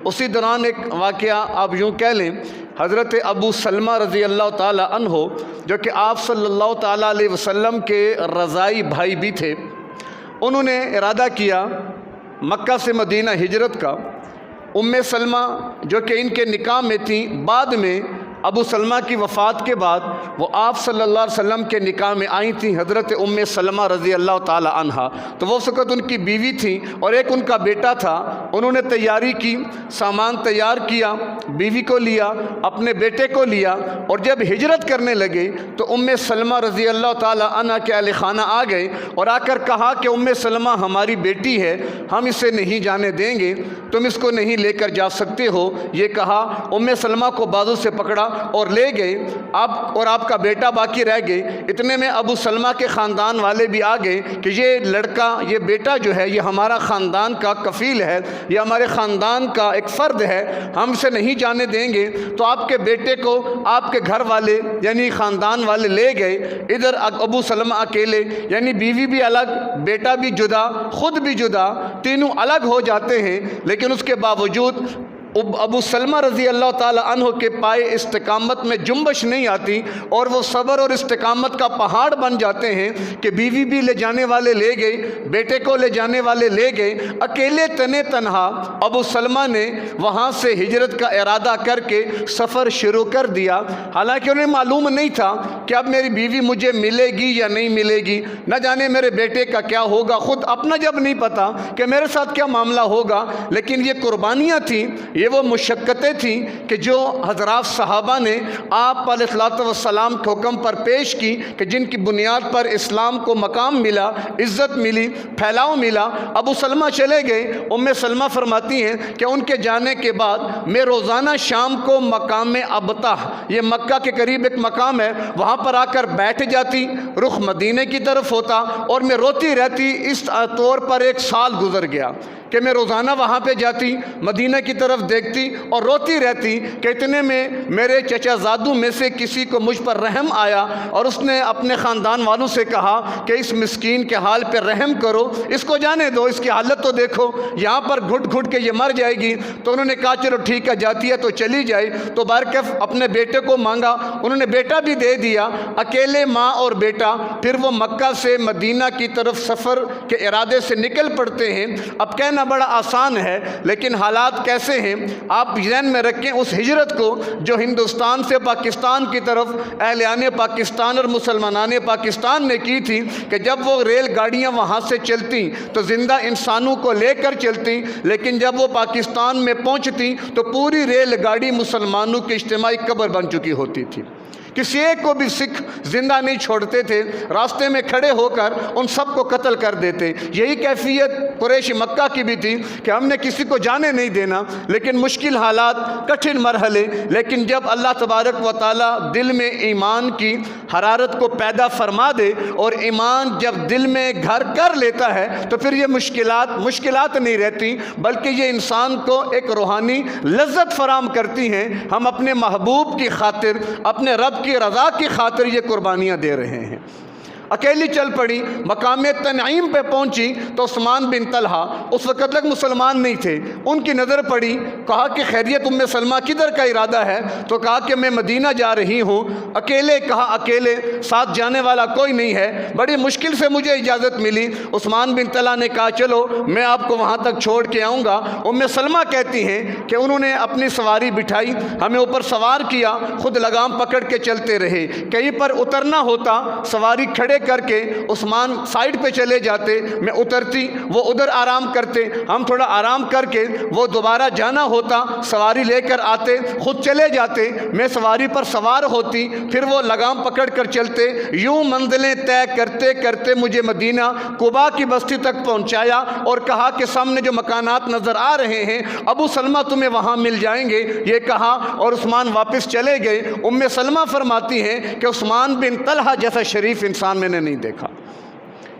اسی دوران ایک واقعہ آپ یوں کہہ لیں، حضرت ابو سلمہ رضی اللہ تعالی عنہ جو کہ آپ صلی اللہ تعالی علیہ وسلم کے رضائی بھائی بھی تھے، انہوں نے ارادہ کیا مکہ سے مدینہ ہجرت کا۔ ام سلمہ جو کہ ان کے نکاح میں تھیں، بعد میں ابو سلمہ کی وفات کے بعد وہ آپ صلی اللہ علیہ وسلم کے نکاح میں آئی تھیں، حضرت ام سلمہ رضی اللہ تعالی عنہا۔ تو وہ اس وقت ان کی بیوی تھیں اور ایک ان کا بیٹا تھا۔ انہوں نے تیاری کی، سامان تیار کیا، بیوی کو لیا، اپنے بیٹے کو لیا، اور جب ہجرت کرنے لگے تو ام سلمہ رضی اللہ تعالی عنہا کے اہل خانہ آ گئے اور آ کر کہا کہ ام سلمہ ہماری بیٹی ہے، ہم اسے نہیں جانے دیں گے، تم اس کو نہیں لے کر جا سکتے ہو۔ یہ کہا، ام سلمہ کو بازو سے پکڑا اور لے گئے، آپ کا بیٹا باقی رہ گئے۔ اتنے میں ابو سلمہ کے خاندان والے بھی آ گئے کہ یہ لڑکا، یہ بیٹا جو ہے یہ ہمارا خاندان کا کفیل ہے، یہ ہمارے خاندان کا ایک فرد ہے، ہم اسے نہیں جانے دیں گے۔ تو آپ کے بیٹے کو آپ کے گھر والے یعنی خاندان والے لے گئے، ادھر ابو سلمہ اکیلے، یعنی بیوی بھی الگ، بیٹا بھی جدا، خود بھی جدا، تینوں الگ ہو جاتے ہیں۔ لیکن اس کے باوجود ابو سلمہ رضی اللہ تعالی عنہ کے پائے استقامت میں جنبش نہیں آتی اور وہ صبر اور استقامت کا پہاڑ بن جاتے ہیں کہ بیوی بھی لے جانے والے لے گئے، بیٹے کو لے جانے والے لے گئے، اکیلے تنے تنہا ابو سلمہ نے وہاں سے ہجرت کا ارادہ کر کے سفر شروع کر دیا۔ حالانکہ انہیں معلوم نہیں تھا کہ اب میری بیوی مجھے ملے گی یا نہیں ملے گی، نہ جانے میرے بیٹے کا کیا ہوگا، خود اپنا جب نہیں پتا کہ میرے ساتھ کیا معاملہ ہوگا۔ لیکن یہ قربانیاں تھیں، یہ وہ مشقتیں تھیں کہ جو حضرات صحابہ نے آپ علیہ الصلوۃ والسلام کے حکم پر پیش کی، کہ جن کی بنیاد پر اسلام کو مقام ملا، عزت ملی، پھیلاؤ ملا۔ ابو سلمہ چلے گئے۔ ام سلمہ فرماتی ہیں کہ ان کے جانے کے بعد میں روزانہ شام کو مقام ابطح، یہ مکہ کے قریب ایک مقام ہے، وہاں پر آ کر بیٹھ جاتی، رخ مدینے کی طرف ہوتا اور میں روتی رہتی۔ اس طور پر 1 سال گزر گیا کہ میں روزانہ وہاں پہ جاتی، مدینہ کی طرف دیکھتی اور روتی رہتی کہ اتنے میں میرے چچا زادوں میں سے کسی کو مجھ پر رحم آیا اور اس نے اپنے خاندان والوں سے کہا کہ اس مسکین کے حال پہ رحم کرو، اس کو جانے دو، اس کی حالت تو دیکھو، یہاں پر گھٹ گھٹ کے یہ مر جائے گی۔ تو انہوں نے کہا چلو ٹھیک ہے، جاتی ہے تو چلی جائے۔ تو بارکف اپنے بیٹے کو مانگا، انہوں نے بیٹا بھی دے دیا، اکیلے ماں اور بیٹا پھر وہ مکہ سے مدینہ کی طرف سفر کے ارادے سے نکل پڑتے ہیں۔ اب کہنا بڑا آسان ہے لیکن حالات کیسے ہیں آپ ذہن میں رکھیں۔ اس ہجرت کو جو ہندوستان سے پاکستان کی طرف اہلیان پاکستان اور مسلمانان پاکستان نے کی تھی، کہ جب وہ ریل گاڑیاں وہاں سے چلتی تو زندہ انسانوں کو لے کر چلتی، لیکن جب وہ پاکستان میں پہنچتی تو پوری ریل گاڑی مسلمانوں کی اجتماعی قبر بن چکی ہوتی تھی۔ کسی ایک کو بھی سکھ زندہ نہیں چھوڑتے تھے، راستے میں کھڑے ہو کر ان سب کو قتل کر دیتے۔ یہی کیفیت قریش مکہ کی بھی تھی کہ ہم نے کسی کو جانے نہیں دینا، لیکن مشکل حالات، کٹھن مرحلے، لیکن جب اللہ تبارک و تعالی دل میں ایمان کی حرارت کو پیدا فرما دے اور ایمان جب دل میں گھر کر لیتا ہے تو پھر یہ مشکلات نہیں رہتی، بلکہ یہ انسان کو ایک روحانی لذت فراہم کرتی ہیں۔ ہم اپنے محبوب کی خاطر، اپنے رب کی رضا کی خاطر یہ قربانیاں دے رہے ہیں۔ اکیلی چل پڑی، مقام تنعیم پہ پہنچی تو عثمان بن طلحہ اس وقت تک مسلمان نہیں تھے، ان کی نظر پڑی، کہا کہ خیریت ام سلمہ کدھر کا ارادہ ہے؟ تو کہا کہ میں مدینہ جا رہی ہوں اکیلے۔ کہا اکیلے، ساتھ جانے والا کوئی نہیں ہے، بڑی مشکل سے مجھے اجازت ملی۔ عثمان بن طلحہ نے کہا چلو میں آپ کو وہاں تک چھوڑ کے آؤں گا۔ ام سلمہ کہتی ہیں کہ انہوں نے اپنی سواری بٹھائی، ہمیں اوپر سوار کیا، خود لگام پکڑ کے چلتے رہے۔ کہیں پر اترنا ہوتا سواری کھڑے کر کے عثمان سائیڈ پہ چلے جاتے، میں اترتی، وہ ادھر آرام کرتے، ہم تھوڑا آرام کر کے وہ دوبارہ جانا ہوتا، سواری لے کر آتے، خود چلے جاتے، میں سواری پر سوار ہوتی، پھر وہ لگام پکڑ کر چلتے۔ یوں منزلیں طے کرتے کرتے مجھے مدینہ قباء کی بستی تک پہنچایا اور کہا کہ سامنے جو مکانات نظر آ رہے ہیں ابو سلمہ تمہیں وہاں مل جائیں گے، یہ کہا اور عثمان واپس چلے گئے۔ ام سلمہ فرماتی ہیں کہ عثمان بن طلحہ جیسا شریف انسان میں نے نہیں دیکھا،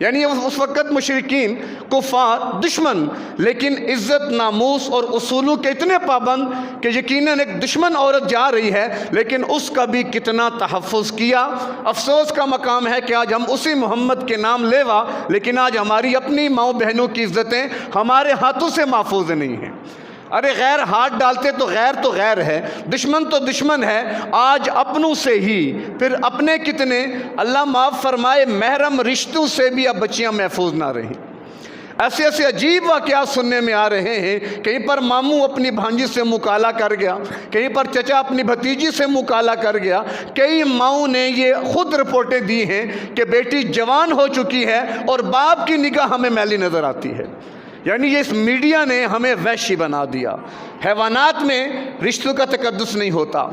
یعنی اس وقت مشرکین، کفار، دشمن، لیکن عزت، ناموس اور اصولوں کے اتنے پابند کہ یقیناً ایک دشمن عورت جا رہی ہے لیکن اس کا بھی کتنا تحفظ کیا۔ افسوس کا مقام ہے کہ آج ہم اسی محمد کے نام لیوا، لیکن آج ہماری اپنی ماؤں بہنوں کی عزتیں ہمارے ہاتھوں سے محفوظ نہیں ہیں۔ ارے غیر ہاتھ ڈالتے تو غیر ہے، دشمن تو دشمن ہے، آج اپنوں سے ہی پھر اپنے کتنے، اللہ معاف فرمائے محرم رشتوں سے بھی اب بچیاں محفوظ نہ رہیں۔ ایسے ایسے عجیب واقعات سننے میں آ رہے ہیں، کہیں پر ماموں اپنی بھانجی سے مکالہ کر گیا، کہیں پر چچا اپنی بھتیجی سے مکالہ کر گیا، کئی ماؤں نے یہ خود رپورٹیں دی ہیں کہ بیٹی جوان ہو چکی ہے اور باپ کی نگاہ ہمیں میلی نظر آتی ہے۔ یعنی یہ اس میڈیا نے ہمیں وحشی بنا دیا۔ حیوانات میں رشتوں کا تقدس نہیں ہوتا،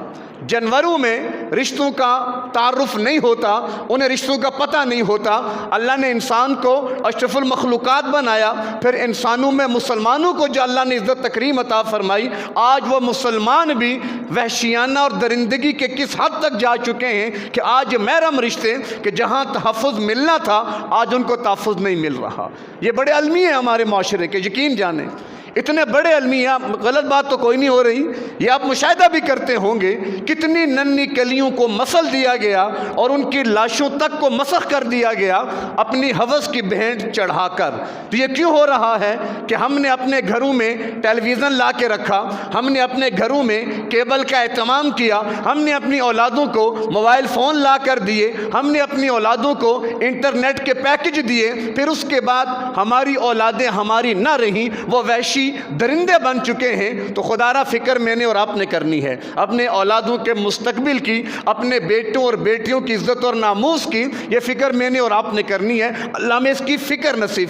جانوروں میں رشتوں کا تعارف نہیں ہوتا، انہیں رشتوں کا پتہ نہیں ہوتا۔ اللہ نے انسان کو اشرف المخلوقات بنایا، پھر انسانوں میں مسلمانوں کو جو اللہ نے عزت تکریم عطا فرمائی، آج وہ مسلمان بھی وحشیانہ اور درندگی کے کس حد تک جا چکے ہیں کہ آج محرم رشتے کہ جہاں تحفظ ملنا تھا آج ان کو تحفظ نہیں مل رہا۔ یہ بڑے المیہ ہیں ہمارے معاشرے کے، یقین جانیں اتنے بڑے المیہ، غلط بات تو کوئی نہیں ہو رہی، یہ آپ مشاہدہ بھی کرتے ہوں گے، کتنی ننھی کلیوں کو مسل دیا گیا اور ان کی لاشوں تک کو مسخ کر دیا گیا اپنی ہوس کی بھینٹ چڑھا کر۔ تو یہ کیوں ہو رہا ہے کہ ہم نے اپنے گھروں میں ٹیلی ویژن لا کے رکھا، ہم نے اپنے گھروں میں کیبل کا اہتمام کیا، ہم نے اپنی اولادوں کو موبائل فون لا کر دیے، ہم نے اپنی اولادوں کو انٹرنیٹ کے پیکج دیے، پھر اس کے بعد ہماری اولادیں ہماری نہ رہیں، وہ وحشی درندے بن چکے ہیں۔ تو خدا را فکر میں نے اور آپ نے کرنی ہے، اپنے اولادوں کے مستقبل کی، اپنے بیٹوں اور بیٹیوں کی عزت اور ناموس کی، یہ فکر میں نے اور آپ نے کرنی ہے۔ اللہ میں اس کی فکر نصیب